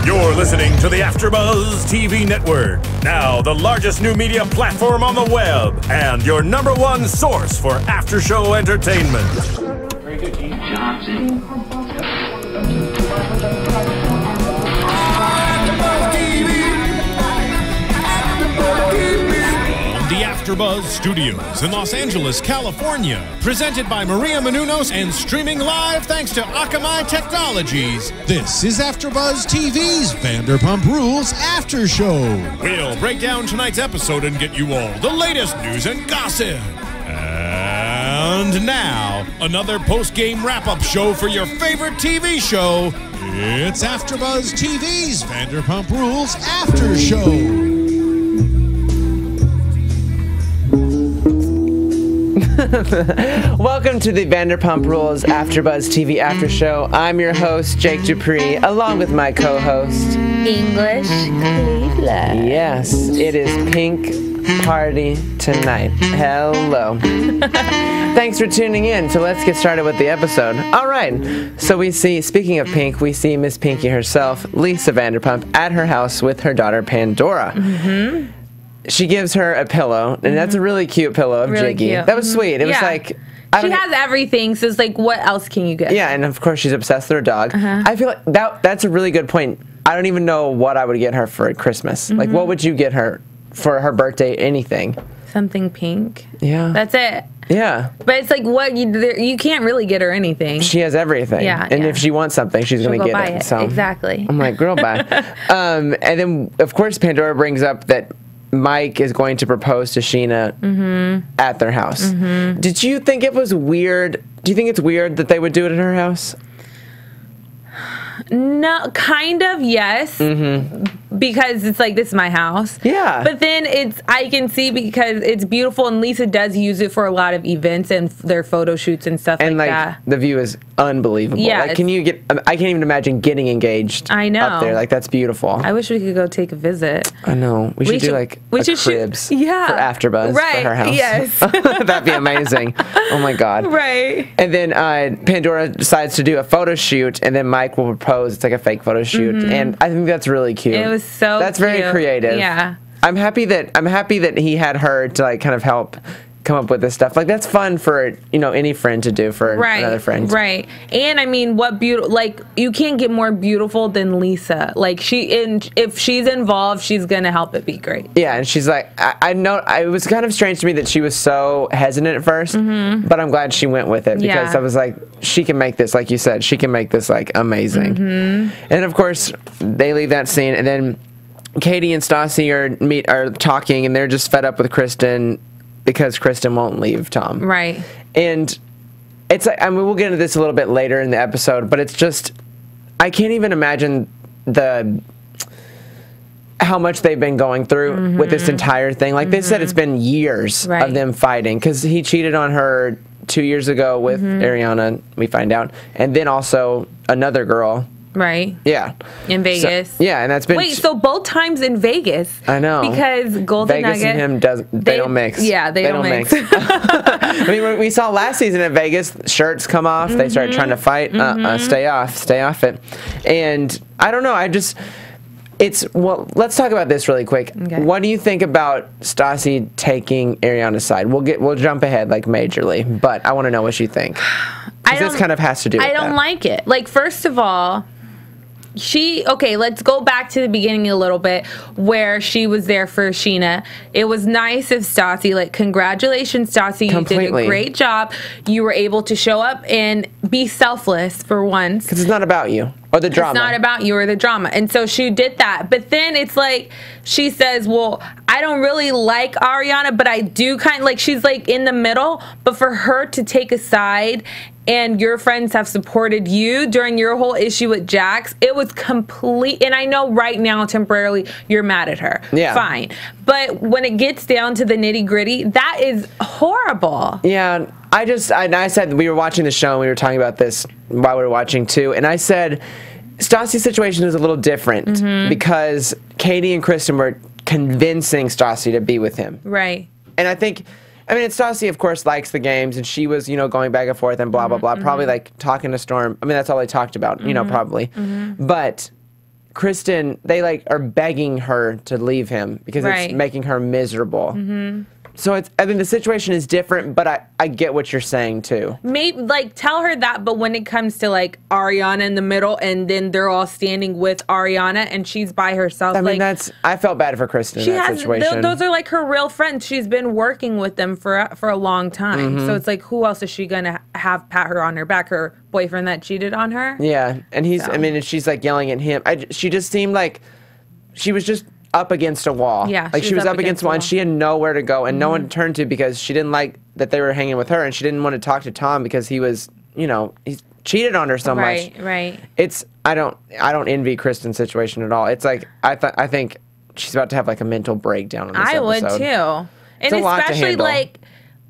You're listening to the AFTERBUZZ TV network, now the largest new media platform on the web, and your #1 source for after-show entertainment. Very good, Johnson. The AFTERBUZZ Studios in Los Angeles, California. Presented by Maria Menounos and streaming live thanks to Akamai Technologies. This is AFTERBUZZ TV's Vanderpump Rules After Show. We'll break down tonight's episode and get you all the latest news and gossip. And now, another post-game wrap-up show for your favorite TV show. It's AFTERBUZZ TV's Vanderpump Rules After Show. Welcome to the Vanderpump Rules AFTERBUZZ TV After Show. I'm your host, Jake DuPree, along with my co-host, English Cleveland. Yes, it is Pink Party tonight. Hello. Thanks for tuning in. So let's get started with the episode. All right. So we see, speaking of Pink, we see Miss Pinky herself, Lisa Vanderpump, at her house with her daughter Pandora. Mm-hmm. She gives her a pillow, and that's a really cute pillow of really Jiggy. Cute. That was sweet. It was like... She has everything, so it's like, what else can you get? Yeah, and of course she's obsessed with her dog. I feel like that's a really good point. I don't even know what I would get her for Christmas. Like, what would you get her for her birthday? Anything. Something pink. Yeah. That's it. Yeah. But it's like, what you can't really get her anything. She has everything. Yeah. And if she wants something, she's going to get it. So exactly. I'm like, girl, bye. And then, of course, Pandora brings up that Mike is going to propose to Scheana at their house. Did you think it was weird? Do you think it's weird that they would do it at her house? No, kind of, yes. Because it's like, this is my house. Yeah. But then I can see because it's beautiful, and Lisa does use it for a lot of events and their photo shoots and stuff like that. And, the view is unbelievable. Yeah. Like, I can't even imagine getting engaged up there. Like, that's beautiful. I wish we could go take a visit. I know. We should do, like, a cribs for AFTERBUZZ for her house. Yes. That'd be amazing. Oh, my God. Right. And then Pandora decides to do a photo shoot, and then Mike will propose. It's like a fake photo shoot. And I think that's really cute. It was so That's cute. very creative. Yeah. I'm happy that he had her to, like, kind of help come up with this stuff. Like, that's fun for, any friend to do for another friend. Right. And I mean, what beautiful, like, you can't get more beautiful than Lisa. Like, if she's involved, she's going to help it be great. Yeah, and she's like, I know, it was kind of strange to me that she was so hesitant at first, but I'm glad she went with it because I was like, she can make this, like you said, she can make this, like, amazing. And of course, they leave that scene, and then Katie and Stassi are talking, and they're just fed up with Kristen because Kristen won't leave Tom. Right. And it's like, I mean, we'll get into this a little bit later in the episode, but it's just, I can't even imagine how much they've been going through with this entire thing. Like they said, it's been years of them fighting because he cheated on her 2 years ago with Ariana, we find out, and then also another girl. Right. Yeah. In Vegas. So, yeah, and that's been... Wait, so both times in Vegas? I know. Because Golden Vegas Nugget... and him, they don't mix. Yeah, they don't mix. I mean, we saw last season at Vegas, shirts come off, they start trying to fight. Stay off it. And I don't know, well, let's talk about this really quick. Okay. What do you think about Stassi taking Ariana's side? We'll jump ahead, like, majorly, but I want to know what you think. This kind of has to do with I don't like it. Like, first of all... Okay, let's go back to the beginning a little bit where she was there for Scheana. It was nice of Stassi. Like, congratulations, Stassi. Completely. You did a great job. You were able to show up and be selfless for once. Because it's not about you or the drama. It's not about you or the drama. And so she did that. But then it's like, she says, well, I don't really like Ariana, but I do kind of, like, she's like in the middle. But for her to take a side, and your friends have supported you during your whole issue with Jax, it was complete. And I know right now, temporarily, you're mad at her. Yeah. Fine. But when it gets down to the nitty gritty, that is horrible. Yeah. I said, we were watching the show and we were talking about this while we were watching too. And I said, Stassi's situation is a little different because Katie and Kristen were convincing Stassi to be with him. Right. And I think... I mean, Stassi, of course, likes the games, and she was, going back and forth and blah, blah, blah, probably, like, talking to Storm. I mean, that's all they talked about, probably. But Kristen, they like are begging her to leave him because Right. it's making her miserable. So it's, I mean, the situation is different, but I get what you're saying too. Maybe like tell her that, but when it comes to like Ariana in the middle, and then they're all standing with Ariana, and she's by herself. I mean, like, I felt bad for Kristen in that situation. Those are like her real friends. She's been working with them for a long time. So it's like, who else is she gonna have pat her on her back? Her boyfriend that cheated on her. Yeah, and he's. I mean, and she's like yelling at him. She just seemed like she was just up against a wall. Yeah, like she was up against a wall, and she had nowhere to go and no one to turn to because she didn't like that they were hanging with her, and she didn't want to talk to Tom because he was, you know, he's cheated on her so much. Right. It's I don't envy Kristen's situation at all. It's like I think she's about to have like a mental breakdown on this episode. I would too. And a lot to especially handle. like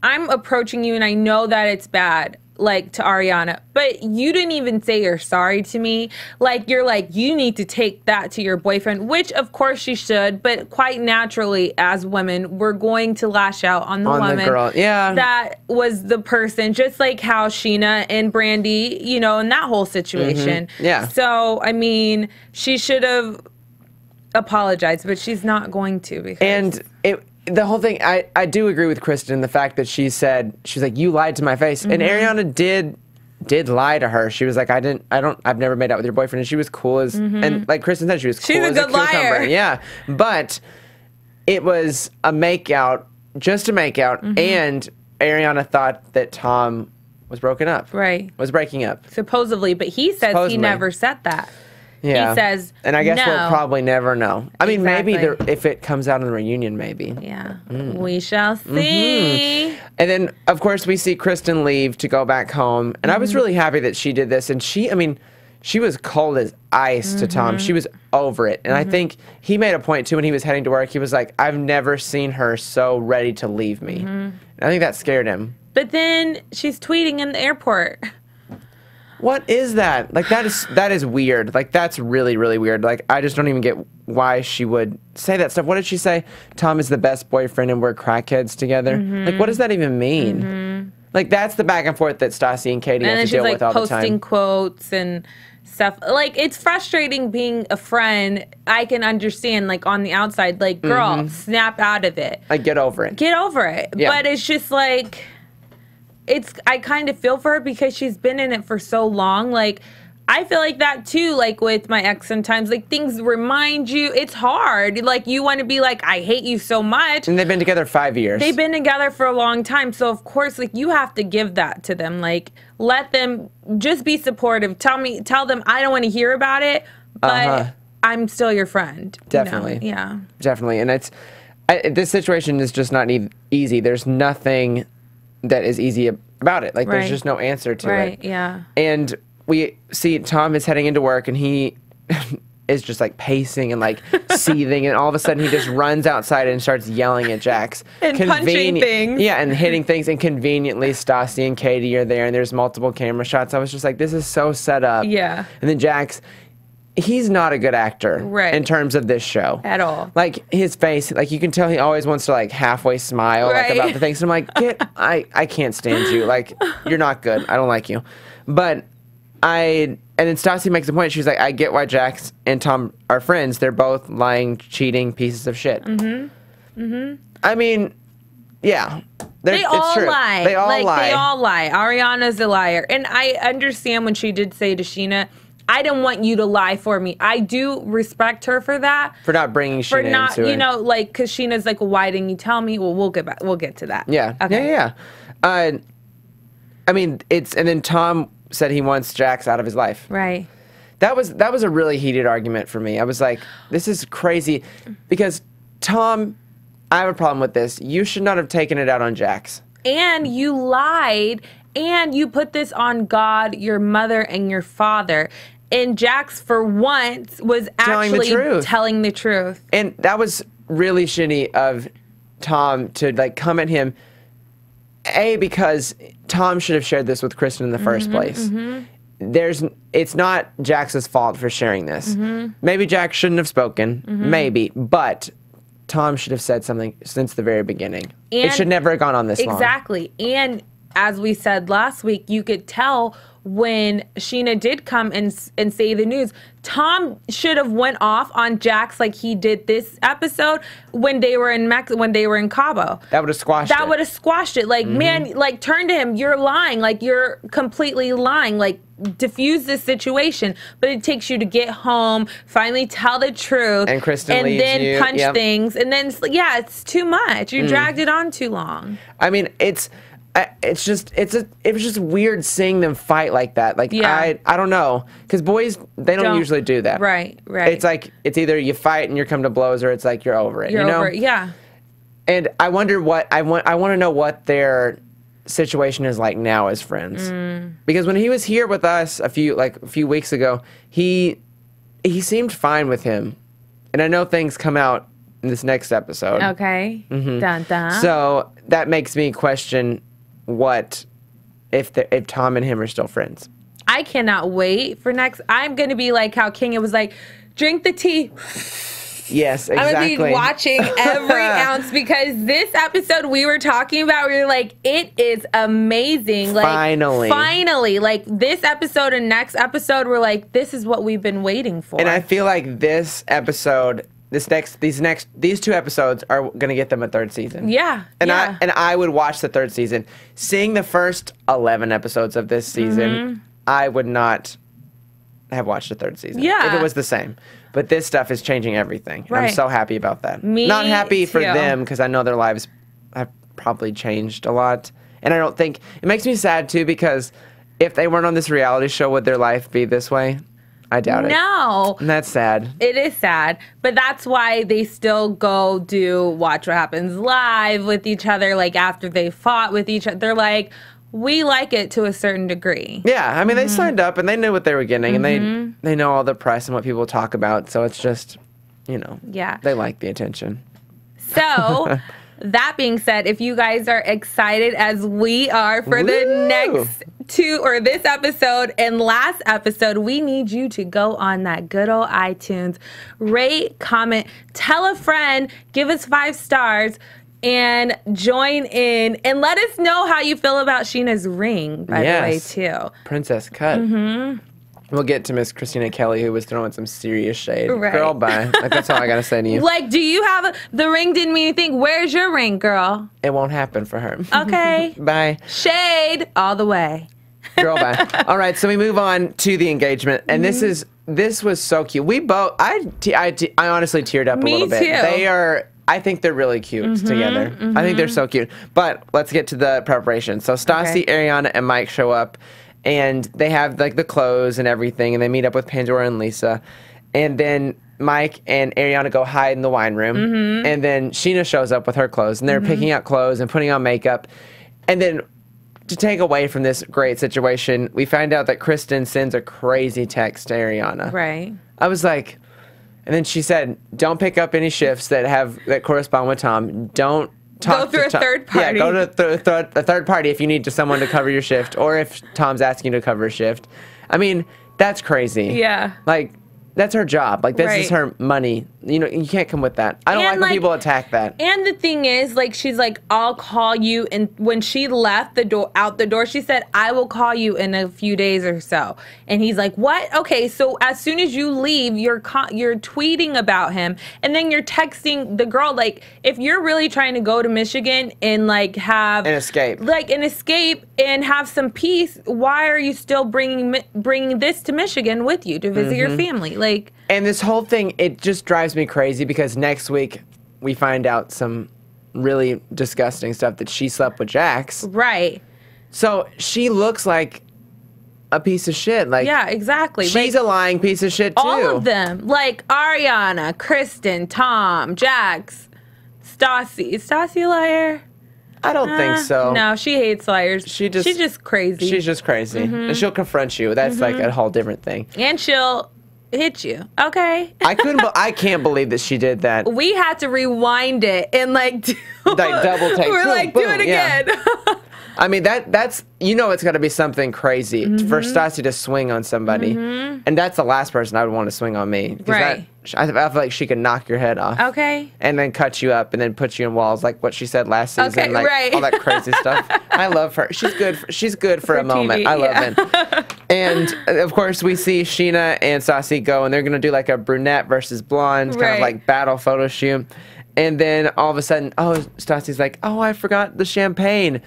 I'm approaching you and I know that it's bad, like to Ariana, but you didn't even say you're sorry to me. Like you're like, you need to take that to your boyfriend, which of course she should, but quite naturally as women, we're going to lash out on the woman girl. Yeah. that was the person, just like how Scheana and Brandy, you know, in that whole situation. Yeah. So, I mean, she should have apologized, but she's not going to. Because And the whole thing, I do agree with Kristen in the fact that she's like, you lied to my face. And Ariana did lie to her. She was like, I've never made out with your boyfriend. And she was cool as, and like Kristen said, she was cool She's a as good liar. Yeah. But it was a makeout, just a makeout. And Ariana thought that Tom was broken up. Right. Was breaking up. Supposedly, but he says Supposedly. he never said that. Yeah. He says, and I guess no. we'll probably never know. I mean, maybe Exactly. if it comes out in the reunion, maybe. Yeah, we shall see. And then, of course, we see Kristen leave to go back home. And I was really happy that she did this. And she was cold as ice to Tom. She was over it. And I think he made a point, too, when he was heading to work. He was like, I've never seen her so ready to leave me. And I think that scared him. But then she's tweeting in the airport. What is that? Like, that is weird. Like, that's really, really weird. Like, I just don't even get why she would say that stuff. What did she say? Tom is the best boyfriend and we're crackheads together. Like, what does that even mean? Like, that's the back and forth that Stassi and Katie And have then to deal she's like with all the posting time. quotes and stuff. Like, it's frustrating being a friend. I can understand, like, on the outside, like, girl, snap out of it. Like, get over it. Get over it. Yeah. But it's just like, I kind of feel for her because she's been in it for so long. Like, I feel like that too, like with my ex sometimes. Like, things remind you, it's hard. Like, you want to be like, I hate you so much. And they've been together 5 years. They've been together for a long time. So, of course, like, you have to give that to them. Like, let them just be supportive. Tell them I don't want to hear about it, but I'm still your friend. Definitely. You know? Yeah. Definitely. And this situation is just not easy. There's nothing that is easy about it. Like, there's Right. just no answer to Right, it. yeah. And we see Tom is heading into work and he is just like pacing and like seething, and all of a sudden he just runs outside and starts yelling at Jax. And punching things. Yeah, and hitting things, and conveniently Stassi and Katie are there and there's multiple camera shots. I was just like, this is so set up. Yeah. And then Jax, he's not a good actor Right. in terms of this show. At all. Like, his face, like, you can tell he always wants to, like, halfway smile, like, Right. about the things. And I'm like, I can't stand you. Like, you're not good. I don't like you. But and then Stassi makes a point. She's like, I get why Jax and Tom are friends. They're both lying, cheating pieces of shit. I mean, yeah. They all true. lie. They all lie. They all lie. Ariana's a liar. And I understand when she did say to Scheana, I didn't want you to lie for me. I do respect her for that. For not bringing For Scheana not, into you it. know, like, because Sheena's like, well, why didn't you tell me? Well, we'll get to that. Yeah. Okay. Yeah. I mean, and then Tom said he wants Jax out of his life. Right. That was a really heated argument for me. I was like, this is crazy. Because, Tom, I have a problem with this. You should not have taken it out on Jax. And you lied, and you put this on God, your mother, and your father. And Jax, for once, was Telling the actually truth. telling the truth. And that was really shitty of Tom to, like, come at him. Because Tom should have shared this with Kristen in the first place. It's not Jax's fault for sharing this. Maybe Jax shouldn't have spoken. Maybe. But Tom should have said something since the very beginning. It And should never have gone on this long. Exactly. And as we said last week, you could tell when Scheana did come and say the news, Tom should have went off on Jax like he did this episode when they were in when they were in Cabo. That would have squashed it. That would have squashed it. Like, man, like, turn to him. You're lying. Like, you're completely lying. Like, diffuse this situation. But it takes you to get home, finally tell the truth, and Kristen and leaves then you. punch things. And then, it's too much. You dragged it on too long. I mean, it was just weird seeing them fight like that. Like, I don't know, because boys, they don't usually do that. Right. It's like, it's either you fight and you come to blows, or it's like you're over it. You're over it, yeah. And I wonder what I want to know what their situation is like now as friends, because when he was here with us a few weeks ago, he seemed fine with him, and I know things come out in this next episode. Okay. Dun, dun. So that makes me question what if Tom and him are still friends. I cannot wait for next. I'm gonna be like how Kenya was like, drink the tea. Yes, exactly. I'm gonna be watching every ounce, because this episode we were talking about, we were like, it is amazing. Like, finally, like, this episode and next episode, we're like, this is what we've been waiting for. And I feel like this episode, these two episodes are gonna get them a third season. Yeah. And I would watch the third season. Seeing the first 11 episodes of this season, I would not have watched the third season. Yeah. If it was the same. But this stuff is changing everything. And I'm so happy about that. Not happy for them, because I know their lives have probably changed a lot. And I don't think it makes me sad too, because if they weren't on this reality show, would their life be this way? I doubt it. No. And that's sad. It is sad. But that's why they still go do Watch What Happens Live with each other, like, after they fought with each other. They're like, we like it to a certain degree. Yeah, I mean, they signed up and they knew what they were getting, and they know all the press and what people talk about, so it's just, they like the attention. So, that being said, if you guys are excited as we are for the next this episode and last episode, we need you to go on that good old iTunes, rate, comment, tell a friend, give us 5 stars, and join in, and let us know how you feel about Scheana's ring, by the way, too. Princess cut. We'll get to Miss Christina Kelly, who was throwing some serious shade. Right. Girl, bye. Like, that's all I gotta say to you. Like, do you have the ring didn't mean anything? Where's your ring, girl? It won't happen for her. Okay. Bye. Shade all the way. Girl, bye. All right, so we move on to the engagement, and this was so cute. We both, I honestly teared up a little bit. Me too. I think they're really cute together. I think they're so cute. But let's get to the preparation. So Stassi, Ariana, and Mike show up, and they have, like, the clothes and everything, and they meet up with Pandora and Lisa. And then Mike and Ariana go hide in the wine room, and then Scheana shows up with her clothes, and they're picking out clothes and putting on makeup. And then, to take away from this great situation, we find out that Kristen sends a crazy text to Ariana. Right. I was like... And then she said, don't pick up any shifts that correspond with Tom. Don't talk to Tom. Go through a third party. Yeah, go to a third party if you need someone to cover your shift, or if Tom's asking you to cover a shift. I mean, that's crazy. Yeah. Like, that's her job. Like, this is her money. You know, you can't come with that. I don't like when people attack that. And the thing is, like, she's like, I'll call you. And when she left out the door, she said, I will call you in a few days or so. And he's like, what? Okay, so as soon as you leave, you're tweeting about him. And then you're texting the girl. Like, if you're really trying to go to Michigan and, like, have... An escape. Like, an escape and have some peace, why are you still bringing this to Michigan with you to visit your family? Like... And this whole thing, it just drives me crazy, because next week we find out some really disgusting stuff that she slept with Jax. Right. So she looks like a piece of shit. Like, yeah, exactly. She's like, a lying piece of shit too. All of them. Like Ariana, Kristen, Tom, Jax, Stassi. Is Stassi a liar? I don't think so. No, she hates liars. She's just crazy. She's just crazy. And she'll confront you. That's like a whole different thing. And she'll hit you. Okay. I can't believe that she did that. We had to rewind it and like like double take. We're boom, like, boom, do it again. Yeah. I mean, that's it's got to be something crazy for Stassi to swing on somebody, and that's the last person I would want to swing on me. Right. I feel like she could knock your head off. Okay. And then cut you up and then put you in walls like what she said last season. Okay, like right. all that crazy stuff. I love her. She's good for a moment. TV, I love it. And of course we see Scheana and Stassi go and they're gonna do like a brunette versus blonde kind of like battle photo shoot. And then all of a sudden, Stassi's like, oh, I forgot the champagne.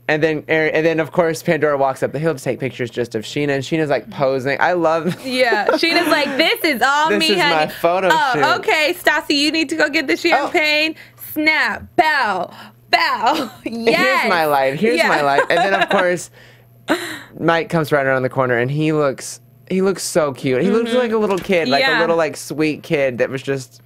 And then of course Pandora walks up the hill to take pictures just of Scheana, and Sheena's like posing. I love. Yeah, Sheena's like, this is all this me, is honey. my photo shoot. Okay, Stassi, you need to go get the champagne. Snap, bow, bow. Yes. Here's my light. Here's my light. And then of course, Mike comes right around the corner, and he looks so cute. He looks like a little kid, like a little like sweet kid that was just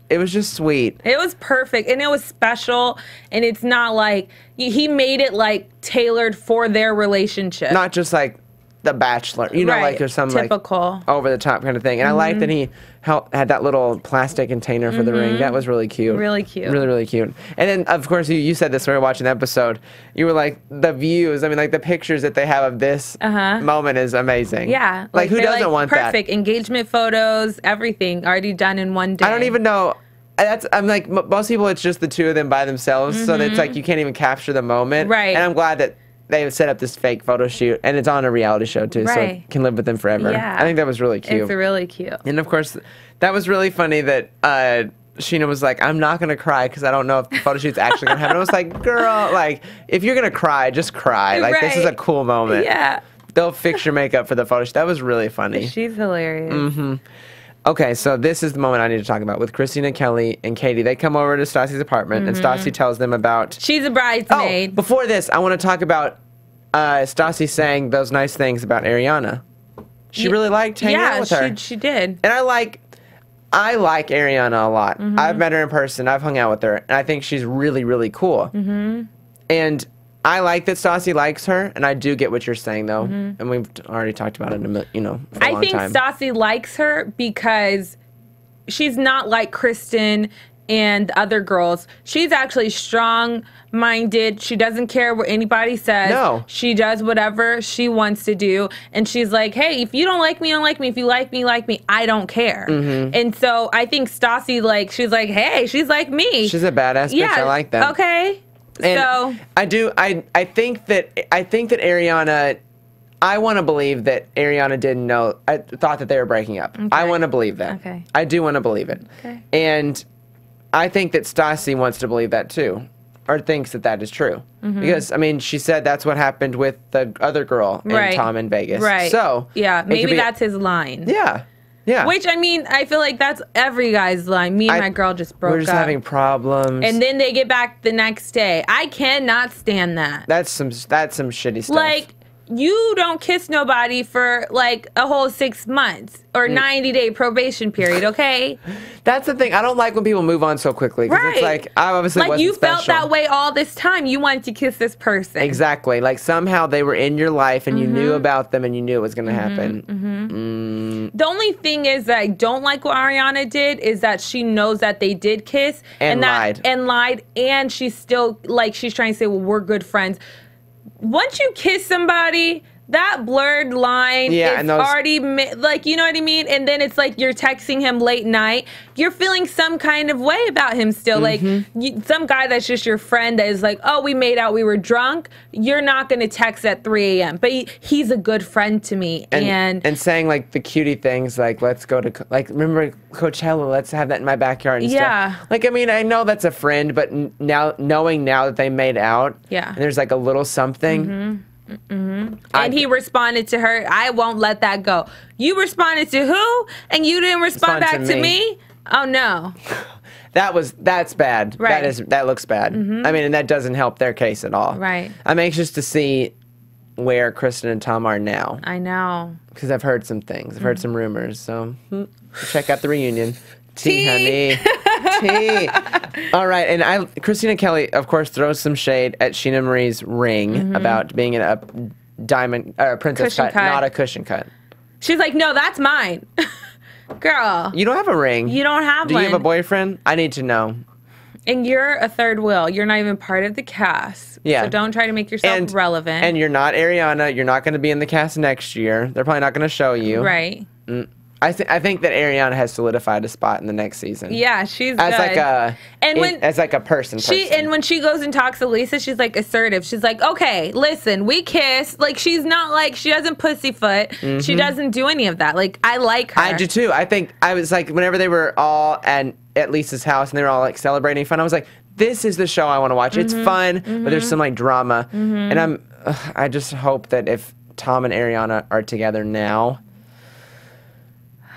sweet. It was perfect and it was special, and it's not like he made it like tailored for their relationship. Not just like The Bachelor, like there's some typical like over the top kind of thing. And I like that he had that little plastic container for the ring. That was really cute. Really cute. Really, really cute. And then of course you said this when we were watching the episode. You were like, the views. I mean, like the pictures that they have of this moment is amazing. Yeah. Like who doesn't want that? Perfect engagement photos, everything already done in one day. I don't even know. I'm like, most people, it's just the two of them by themselves, so it's like you can't even capture the moment. Right. And I'm glad that they set up this fake photo shoot, and it's on a reality show too, so it can live with them forever. Yeah. I think that was really cute. It's really cute. And of course, that was really funny that Scheana was like, I'm not going to cry because I don't know if the photo shoot's actually going to happen. I was like, girl, like, if you're going to cry, just cry. Like, this is a cool moment. Yeah. They'll fix your makeup for the photo shoot. That was really funny. She's hilarious. Okay, so this is the moment I need to talk about with Christina, Kelly, and Katie. They come over to Stassi's apartment, and Stassi tells them about... She's a bridesmaid. Oh, before this, I want to talk about Stassi saying those nice things about Ariana. She really liked hanging out with her. She did. And I like Ariana a lot. I've met her in person. I've hung out with her, and I think she's really, really cool. And I like that Stassi likes her, and I do get what you're saying, though. And we've already talked about it, for a long time. I think Stassi likes her because she's not like Kristen and the other girls. She's actually strong-minded. She doesn't care what anybody says. No. She does whatever she wants to do. And she's like, hey, if you don't like me, don't like me. If you like me, like me. I don't care. And so I think Stassi, she's like, hey, she's like me. She's a badass bitch. I like that. Okay. And so I think that Ariana, I want to believe that Ariana didn't know. I thought that they were breaking up. Okay. I want to believe that. Okay. I do want to believe it. Okay. And I think that Stassi wants to believe that too, or thinks that is true. Because I mean, she said that's what happened with the other girl and Tom in Vegas. Right. So yeah, maybe that's his line. Yeah. Yeah. Which, I mean, I feel like that's every guy's line. Me and my girl just broke up. We're just having problems. And then they get back the next day. I cannot stand that. That's some shitty stuff. Like, you don't kiss nobody for like a whole 6 months or 90-day probation period, okay? That's the thing. I don't like when people move on so quickly. Because it's like, I obviously wasn't you special. felt that way all this time. You wanted to kiss this person. Exactly. Like somehow they were in your life and you knew about them and you knew it was going to happen. The only thing is that I don't like what Ariana did is that she knows that they did kiss. And lied. And she's still, like, she's trying to say, well, we're good friends. Once you kiss somebody, that blurred line is already, like, you know what I mean? And then it's like you're texting him late night. You're feeling some kind of way about him still. Like, some guy that's just your friend that is like, oh, we made out, we were drunk. You're not going to text at 3 a.m. But he's a good friend to me. And saying, like, the cutie things, like, let's go to, like, remember Coachella, let's have that in my backyard and stuff. Like, I mean, I know that's a friend, but knowing now that they made out, and there's, like, a little something. And he responded to her, I won't let that go. You responded to who? And you didn't respond back to me? Oh, no. That's bad. Right. That looks bad. I mean, and that doesn't help their case at all. Right. I'm anxious to see where Kristen and Tom are now. I know. Because I've heard some things. I've heard some rumors. So check out the reunion. Tea, honey. Tea. All right, and Christina Kelly, of course, throws some shade at Scheana Marie's ring about being in a diamond princess cut, not a cushion cut. She's like, no, that's mine. Girl. You don't have a ring. You don't have one. Do you have a boyfriend? I need to know. And you're a third wheel. You're not even part of the cast. Yeah. So don't try to make yourself relevant. And you're not Ariana. You're not going to be in the cast next year. They're probably not going to show you. Right. I think that Ariana has solidified a spot in the next season. Yeah, she's as good. As like a person. And when she goes and talks to Lisa, she's like assertive. She's like, okay, listen, we kiss. Like, she's not like, she doesn't pussyfoot. She doesn't do any of that. Like, I like her. I do too. I think I was like, whenever they were all at Lisa's house and they were all like celebrating fun, I was like, this is the show I want to watch. It's fun, but there's some like drama. And I just hope that if Tom and Ariana are together now,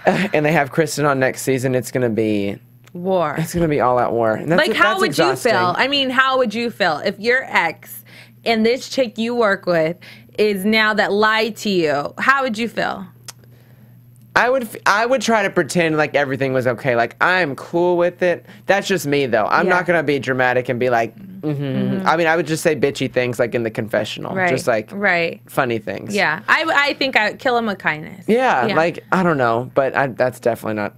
and they have Kristen on next season, it's going to be war. It's going to be all out war. And like, how would you feel? I mean, how would you feel if your ex and this chick you work with is now that lied to you? How would you feel? I would try to pretend like everything was okay. Like, I'm cool with it. That's just me, though. I'm not going to be dramatic and be like, I mean, I would just say bitchy things like in the confessional. Right. Just like funny things. Yeah. I think I would kill him with kindness. Yeah. Like, I don't know. But that's definitely not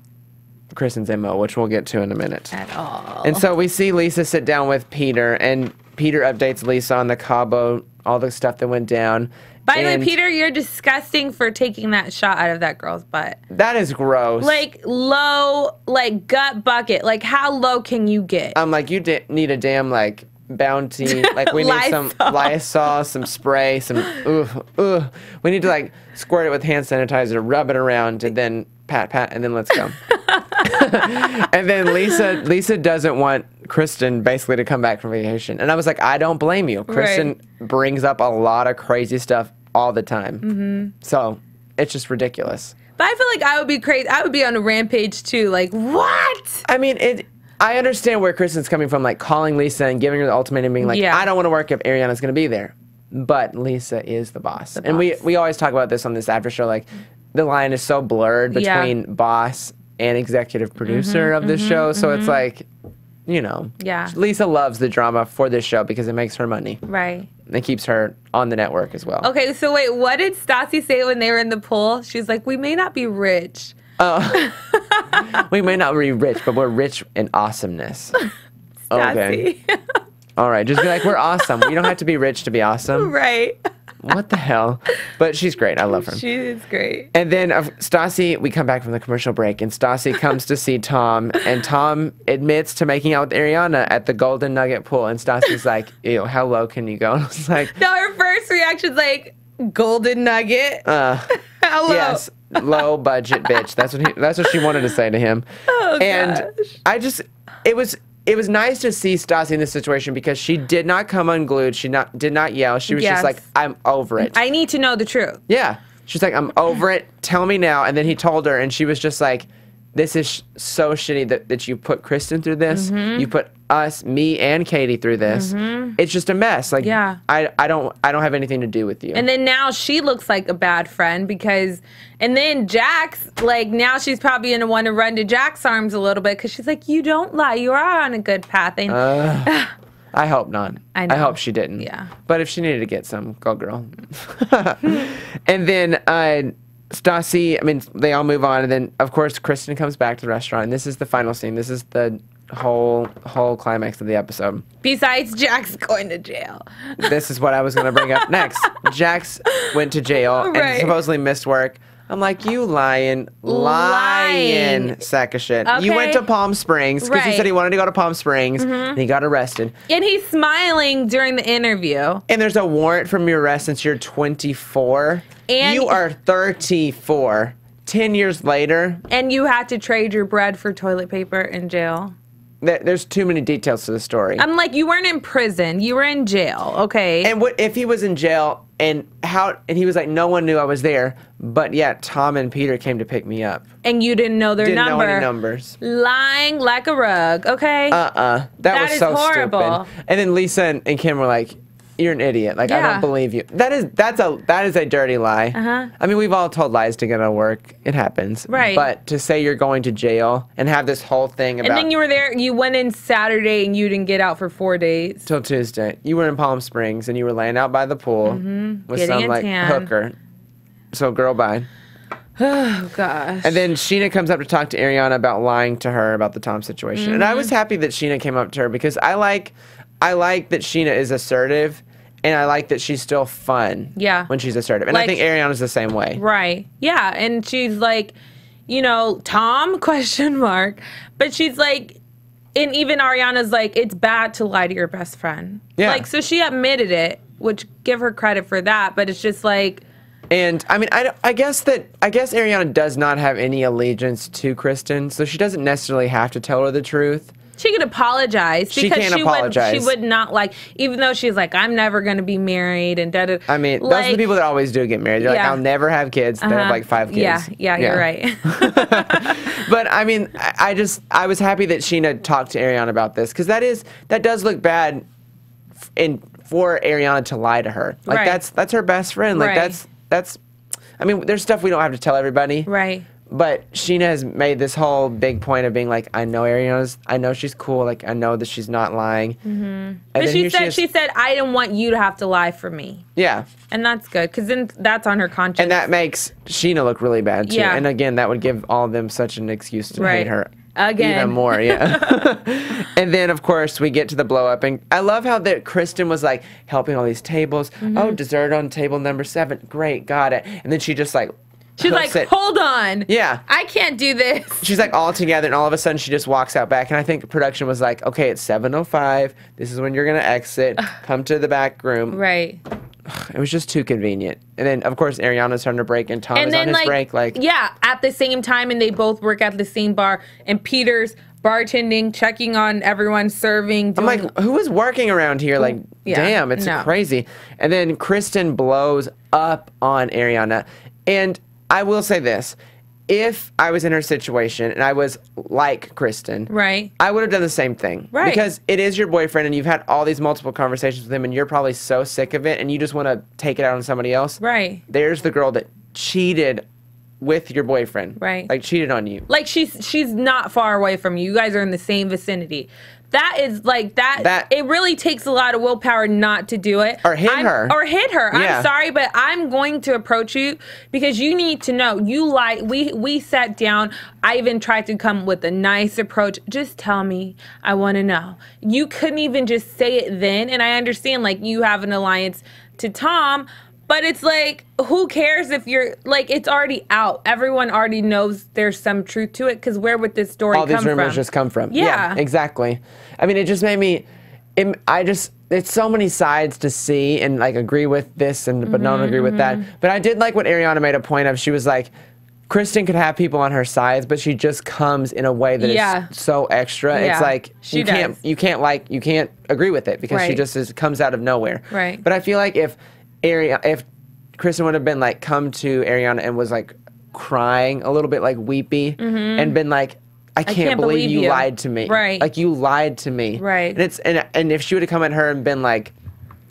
Kristen's MO, which we'll get to in a minute. At all. And so we see Lisa sit down with Peter, and Peter updates Lisa on the Cabo, all the stuff that went down. By the way, Peter, you're disgusting for taking that shot out of that girl's butt. That is gross. Like, low, like, gut bucket. Like, how low can you get? I'm like, you need a damn, like, Bounty. Like, we need some Lysol, some spray, some, we need to, like, squirt it with hand sanitizer, rub it around, and then pat, and then let's go. And then Lisa doesn't want Kristen basically to come back from vacation. And I was like, I don't blame you. Kristen brings up a lot of crazy stuff all the time. So it's just ridiculous. But I feel like I would be crazy. I would be on a rampage too. Like, what? I mean, I understand where Kristen's coming from, like calling Lisa and giving her the ultimatum, being like, I don't want to work if Ariana's going to be there. But Lisa is the boss. And we always talk about this on this after show. Like, the line is so blurred between boss and executive producer of this show. So it's like, you know, Lisa loves the drama for this show because it makes her money. Right. And it keeps her on the network as well. Okay, so wait, what did Stassi say when they were in the pool? She's like, we may not be rich. We may not be rich, but we're rich in awesomeness. Okay. All right, just be like, we're awesome. You don't have to be rich to be awesome. Right. What the hell? But she's great. I love her. She is great. And then Stassi, we come back from the commercial break, and Stassi comes to see Tom, and Tom admits to making out with Ariana at the Golden Nugget pool, and Stassi's like, ew, how low can you go? And I was like... No, her first reaction's like, Golden Nugget? How low? Yes, low budget bitch. That's what she wanted to say to him. Oh, and gosh. It was nice to see Stassi in this situation because she did not come unglued. She did not yell. She was just like, I'm over it. I need to know the truth. Yeah. She's like, I'm over it. Tell me now. And then he told her, and she was just like, this is so shitty that you put Kristen through this. You put me and Katie through this. It's just a mess. Like, I don't have anything to do with you. And then now she looks like a bad friend and then Jax, like, now she's probably going to want to run to Jax's arms a little bit because she's like, you don't lie. You are on a good path. And I hope not. I hope she didn't. Yeah. But if she needed to get some, go girl. And then Stassi, I mean, they all move on, and then, of course, Kristen comes back to the restaurant, and this is the final scene. This is the whole climax of the episode. Besides Jax going to jail. This is what I was going to bring up next. Jax went to jail and supposedly missed work. I'm like, you lying sack of shit. Okay. You went to Palm Springs because he said he wanted to go to Palm Springs, and he got arrested. And he's smiling during the interview. And there's a warrant from your arrest since you're 24. And you are 34. 10 years later. And you had to trade your bread for toilet paper in jail. There's too many details to the story. I'm like, you weren't in prison. You were in jail, okay? And what if he was in jail and he was like, no one knew I was there, but yet Tom and Peter came to pick me up. And you didn't know their number. Didn't know any numbers. Lying like a rug, okay? That was so horrible. Stupid. And then Lisa and Kim were like, you're an idiot. Like, I don't believe you. That is a dirty lie. I mean, we've all told lies to get out of work. It happens. Right. But to say you're going to jail and have this whole thing about... And then you were there, you went in Saturday and you didn't get out for 4 days. Till Tuesday. You were in Palm Springs and you were laying out by the pool with some, like, hooker. So, girl, bye. Oh, gosh. And then Scheana comes up to talk to Ariana about lying to her about the Tom situation. And I was happy that Scheana came up to her because I like that Scheana is assertive, and I like that she's still fun when she's assertive. And I think Ariana's the same way. Right. Yeah. And she's like, you know, Tom, question mark. But she's like, and even Ariana's like, it's bad to lie to your best friend. Yeah. Like, so she admitted it, which give her credit for that. But it's just like... And I mean, I guess Ariana does not have any allegiance to Kristen, so she doesn't necessarily have to tell her the truth. She can apologize because she apologize. She would not like, even though she's like, I'm never going to be married and da da. I mean, those are the people that always do get married. They're like, I'll never have kids. They have like 5 kids. Yeah, you're right. But I mean, I was happy that Scheana talked to Ariana about this because that does look bad for Ariana to lie to her. Like that's her best friend. Like that's. I mean, there's stuff we don't have to tell everybody. Right. But Scheana has made this whole big point of being like, I know she's cool. Like, I know that she's not lying. Mm-hmm. But she said, I didn't want you to have to lie for me. Yeah. And that's good, because then that's on her conscience. And that makes Scheana look really bad, too. Yeah. And again, that would give all of them such an excuse to hate her. Again. Even more, yeah. And then, of course, we get to the blow up. And I love how Kristen was, like, helping all these tables. Mm-hmm. Oh, dessert on table number 7. Great, got it. And then she just, like... She's like, hold on. Yeah. I can't do this. She's like all together, and all of a sudden she just walks out back. And I think production was like, okay, it's 7:05. This is when you're going to exit. Come to the back room. Right. It was just too convenient. And then, of course, Ariana's starting to break, and Tom is on his break. Yeah, at the same time, and they both work at the same bar. And Peter's bartending, checking on everyone, serving. I'm like, who is working around here? Like, damn, it's crazy. And then Kristen blows up on Ariana. And... I will say this. If I was in her situation and I was like Kristen, I would have done the same thing. Right. Because it is your boyfriend and you've had all these multiple conversations with him and you're probably so sick of it and you just want to take it out on somebody else. Right. There's the girl that cheated with your boyfriend. Right. Like cheated on you. Like she's not far away from you. You guys are in the same vicinity. That is like that. It really takes a lot of willpower not to do it. Or hit her. Or hit her. Yeah. I'm sorry, but I'm going to approach you because you need to know. You lied. We sat down. I even tried to come with a nice approach. Just tell me. I want to know. You couldn't even just say it then. And I understand, like, you have an alliance to Tom. But it's like, who cares if you're, like, it's already out. Everyone already knows there's some truth to it, because where would this story come from? All these rumors just come from. Yeah. Exactly. I mean, it just made me, it's so many sides to see and, like, agree with this but don't agree with that. But I did like what Ariana made a point of. She was like, Kristen could have people on her sides, but she just comes in a way that is so extra. Yeah. It's like, you can't agree with it, because she just comes out of nowhere. Right. But I feel like if Kristen would have been like come to Ariana and was like crying a little bit, like weepy, and been like, I can't believe you lied to me. Right. Like, you lied to me. Right. And if she would have come at her and been like,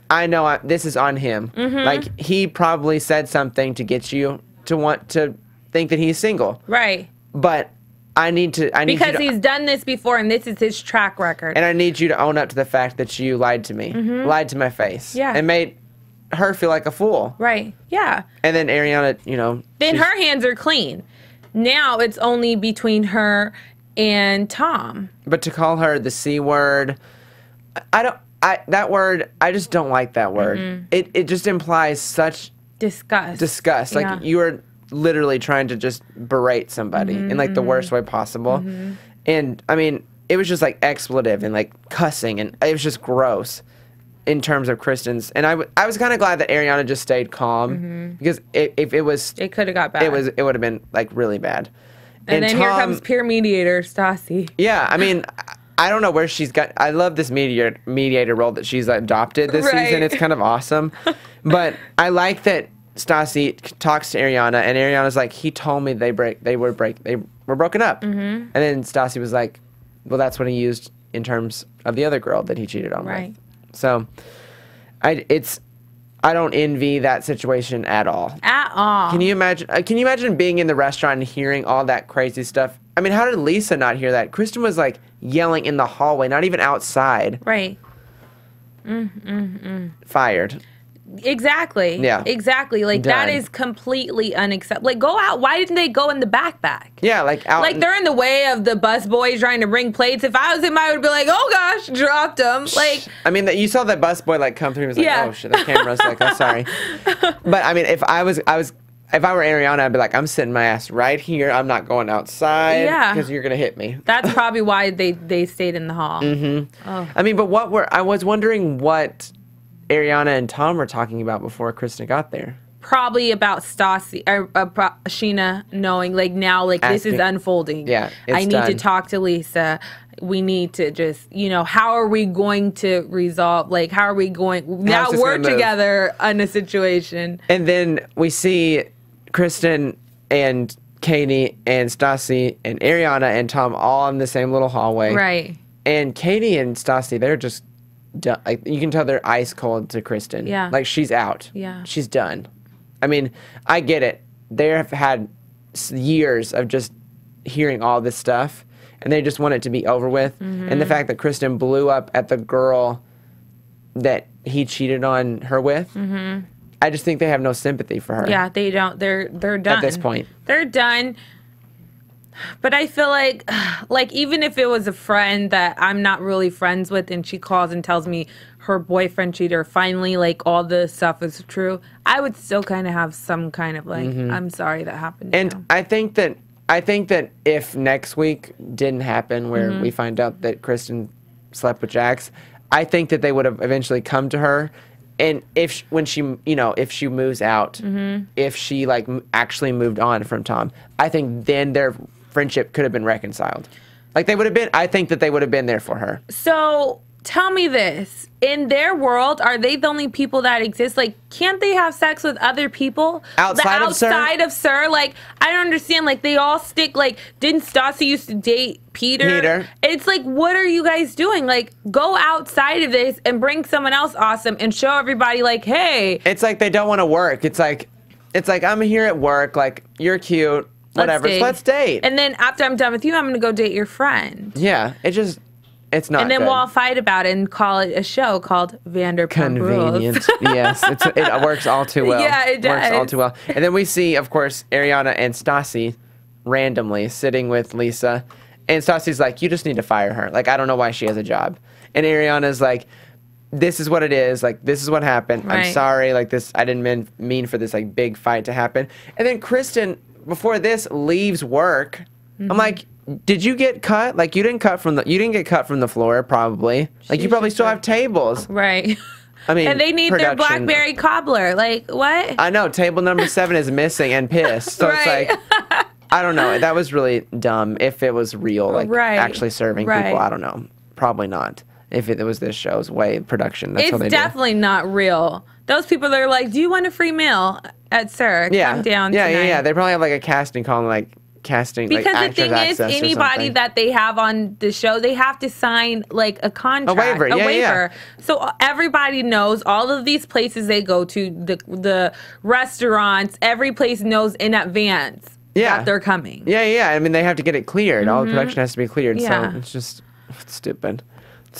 I know this is on him. Like, he probably said something to get you to want to think that he's single. Right. But I need because he's done this before and this is his track record. And I need you to own up to the fact that you lied to me. Lied to my face. Yeah. And made her feel like a fool. Right. Yeah. And then Ariana, then her hands are clean. Now it's only between her and Tom. But to call her the C word, that word, I just don't like that word. It just implies such disgust. Like, you are literally trying to just berate somebody in like the worst way possible. And I mean, it was just like expletive and like cussing, and it was just gross in terms of Kristen's. And I was kind of glad that Ariana just stayed calm, because if it was, it could have got bad. It would have been like really bad. And then Tom, here comes peer mediator Stassi. Yeah, I mean, I don't know where she's got. I love this mediator role that she's adopted this season. It's kind of awesome. But I like that Stassi talks to Ariana, and Ariana's like, he told me they were broken up. And then Stassi was like, well, that's what he used in terms of the other girl that he cheated on with. So, I don't envy that situation at all. At all. Can you imagine being in the restaurant and hearing all that crazy stuff? I mean, how did Lisa not hear that? Kristen was like yelling in the hallway, not even outside. Right. Fired. Exactly. Yeah. Exactly. Like, that Done. is completely unacceptable. Like, go out. Why didn't they go in the backpack? Yeah, like out. Like, they're in the way of the bus boys trying to bring plates. If I was him, I would be like, oh gosh, dropped them. Like, I mean, you saw that bus boy like come through. He was like, Yeah. oh shit, the camera's like, oh sorry. But I mean, if I were Ariana, I'd be like, I'm sitting my ass right here. I'm not going outside. Yeah. Because you're gonna hit me. that's probably why they stayed in the hall. I mean, but I was wondering what Ariana and Tom were talking about before Kristen got there. Probably about Stassi or Scheana knowing, like, now, like, this is Asking- unfolding. Yeah, it's I need to done. talk to Lisa. We need to just, how are we going to resolve? Like, how are we going? Now this we're gonna move? together in a situation. And then we see Kristen and Katie and Stassi and Ariana and Tom all in the same little hallway. Right. And Katie and Stassi, they're just done. Like, you can tell they're ice cold to Kristen. Yeah. Like, she's out. Yeah. She's done. I mean, I get it. They have had years of just hearing all this stuff, and they just want it to be over with. And the fact that Kristen blew up at the girl that he cheated on her with, I just think they have no sympathy for her. Yeah, they don't. They're done. At this point. They're done. But I feel like even if it was a friend that I'm not really friends with and she calls and tells me her boyfriend cheated or finally, like, all the stuff is true, I would still kind of have some kind of, like, I'm sorry that happened to And you. I think that if next week didn't happen where we find out that Kristen slept with Jax, I think that they would have eventually come to her. And if she moves out, if she like actually moved on from Tom, I think then their friendship could have been reconciled. Like, they would have been. I think that they would have been there for her. So tell me this. In their world, are they the only people that exist? Like, can't they have sex with other people? Outside of Sir? Outside of Sir? Like, I don't understand. Like, they all stick, like, didn't Stassi used to date Peter? It's like, what are you guys doing? Like, go outside of this and bring someone else awesome and show everybody, like, hey. It's like they don't want to work. It's like I'm here at work. Like, you're cute. Whatever. Let's date. And then after I'm done with you, I'm going to go date your friend. Yeah. It's not And then good. we'll all fight about it and call it a show called Vanderpump Rules. Convenient. Yes, it works all too well. Yeah, it does. Works all too well. And then we see, of course, Ariana and Stassi randomly sitting with Lisa. And Stassi's like, you just need to fire her. Like, I don't know why she has a job. And Ariana's like, this is what it is. Like, this is what happened. Right. I'm sorry. Like, this, I didn't mean for this, like, big fight to happen. And then Kristen, before this, leaves work. I'm like, did you get cut? Like, you didn't get cut from the floor, probably. Like, you probably still have tables. Right. I mean, and they need their production. blackberry cobbler. Like, what? I know, table number 7 is missing and pissed. So Right. it's like, I don't know. That was really dumb. If it was real, like, Right. actually serving Right. people, I don't know. Probably not. If it was this show's way production, that's how they It's definitely not real. Those people that are like, do you want a free meal at Sir? do. Yeah. Come down yeah, tonight. yeah. They probably have like a casting call, like casting, Because like the actors thing is, access or anybody something. that they have on the show, they have to sign like a contract, waiver, yeah, yeah. So everybody knows all of these places they go to, the restaurants, every place knows in advance that they're coming. Yeah, yeah. I mean, they have to get it cleared. All the production has to be cleared. Yeah. So it's just stupid.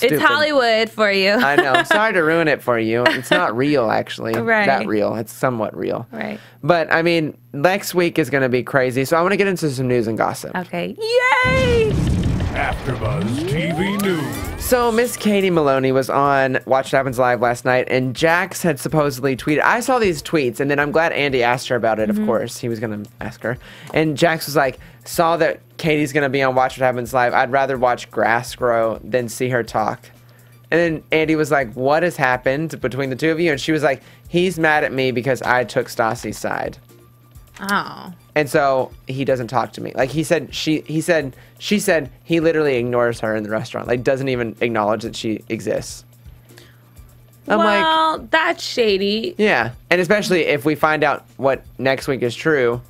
It's Hollywood for you. I know. Sorry to ruin it for you. It's not real, actually. Right. That real. It's somewhat real. Right. But, I mean, next week is going to be crazy. So I want to get into some news and gossip. Okay. Yay! AfterBuzz TV News. So Miss Katie Maloney was on Watch What Happens Live last night, and Jax had supposedly tweeted. I saw these tweets, and then I'm glad Andy asked her about it, of course. He was going to ask her. And Jax was like, saw that Katie's going to be on Watch What Happens Live. I'd rather watch grass grow than see her talk. And then Andy was like, what has happened between the two of you? And she was like, he's mad at me because I took Stassi's side. Oh. And so he doesn't talk to me. Like she said he literally ignores her in the restaurant. Like doesn't even acknowledge that she exists. I'm well, that's shady. yeah. And especially if we find out what next week is true,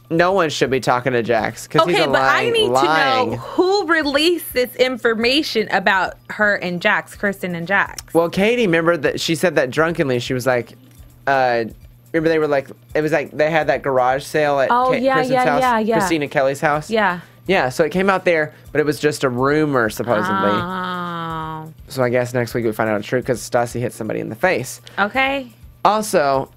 no one should be talking to Jax because he's Okay, a but I lying, need lying. to know who released this information about her and Jax, Kristen and Jax. Well, Katie, remember that she said that drunkenly. She was like, remember they were like, it was like they had that garage sale at Kristen's house, Christina Kelly's house. Yeah. Yeah, so it came out there, but it was just a rumor, supposedly. Oh. So I guess next week we find out it's true because Stassi hit somebody in the face. Okay. Also,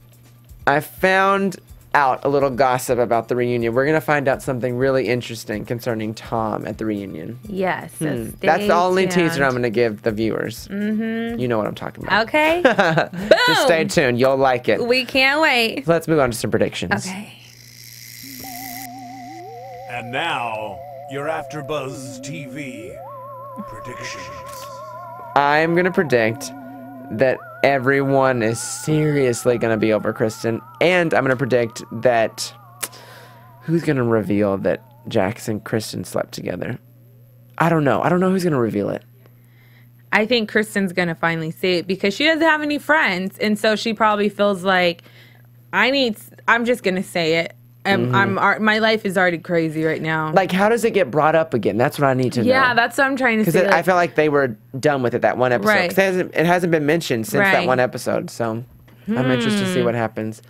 I found out a little gossip about the reunion. We're gonna find out something really interesting concerning Tom at the reunion. Yes. So That's the only tuned. teaser I'm gonna give the viewers. Mm-hmm. You know what I'm talking about. Okay. Boom. Just stay tuned. You'll like it. We can't wait. Let's move on to some predictions. Okay. And now, your AfterBuzz TV predictions. I'm gonna predict that everyone is seriously gonna be over Kristen, and I'm gonna predict that who's gonna reveal that Jax and Kristen slept together. I don't know who's gonna reveal it. I think Kristen's gonna finally say it because she doesn't have any friends, and so she probably feels like I'm just gonna say it. My life is already crazy right now. Like, how does it get brought up again? That's what I need to know. Yeah, that's what I'm trying to say. Because I felt like they were done with it that one episode. Right. 'Cause it hasn't been mentioned since that one episode. So I'm interested to see what happens.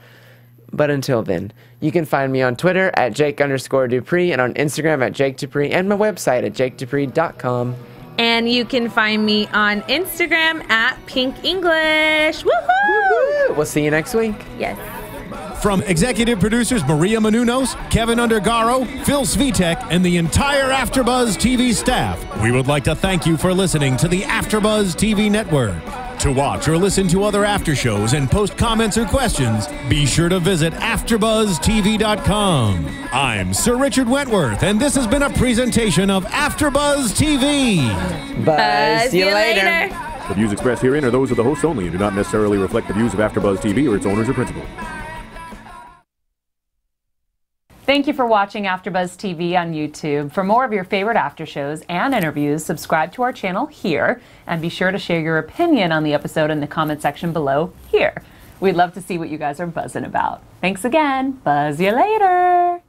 But until then, you can find me on Twitter at Jake_DuPree and on Instagram at Jake DuPree and my website at JakeDuPree.com. And you can find me on Instagram at Pink English. Woohoo! We'll see you next week. Yes. From executive producers Maria Menounos, Kevin Undergaro, Phil Svitek, and the entire AfterBuzz TV staff, we would like to thank you for listening to the AfterBuzz TV network. To watch or listen to other after shows and post comments or questions, be sure to visit AfterBuzzTV.com. I'm Sir Richard Wentworth, and this has been a presentation of AfterBuzz TV. Buzz you later. The views expressed herein are those of the hosts only and do not necessarily reflect the views of AfterBuzz TV or its owners or principals. Thank you for watching AfterBuzz TV on YouTube. For more of your favorite after shows and interviews, subscribe to our channel here, and be sure to share your opinion on the episode in the comment section below here. We'd love to see what you guys are buzzing about. Thanks again. Buzz you later.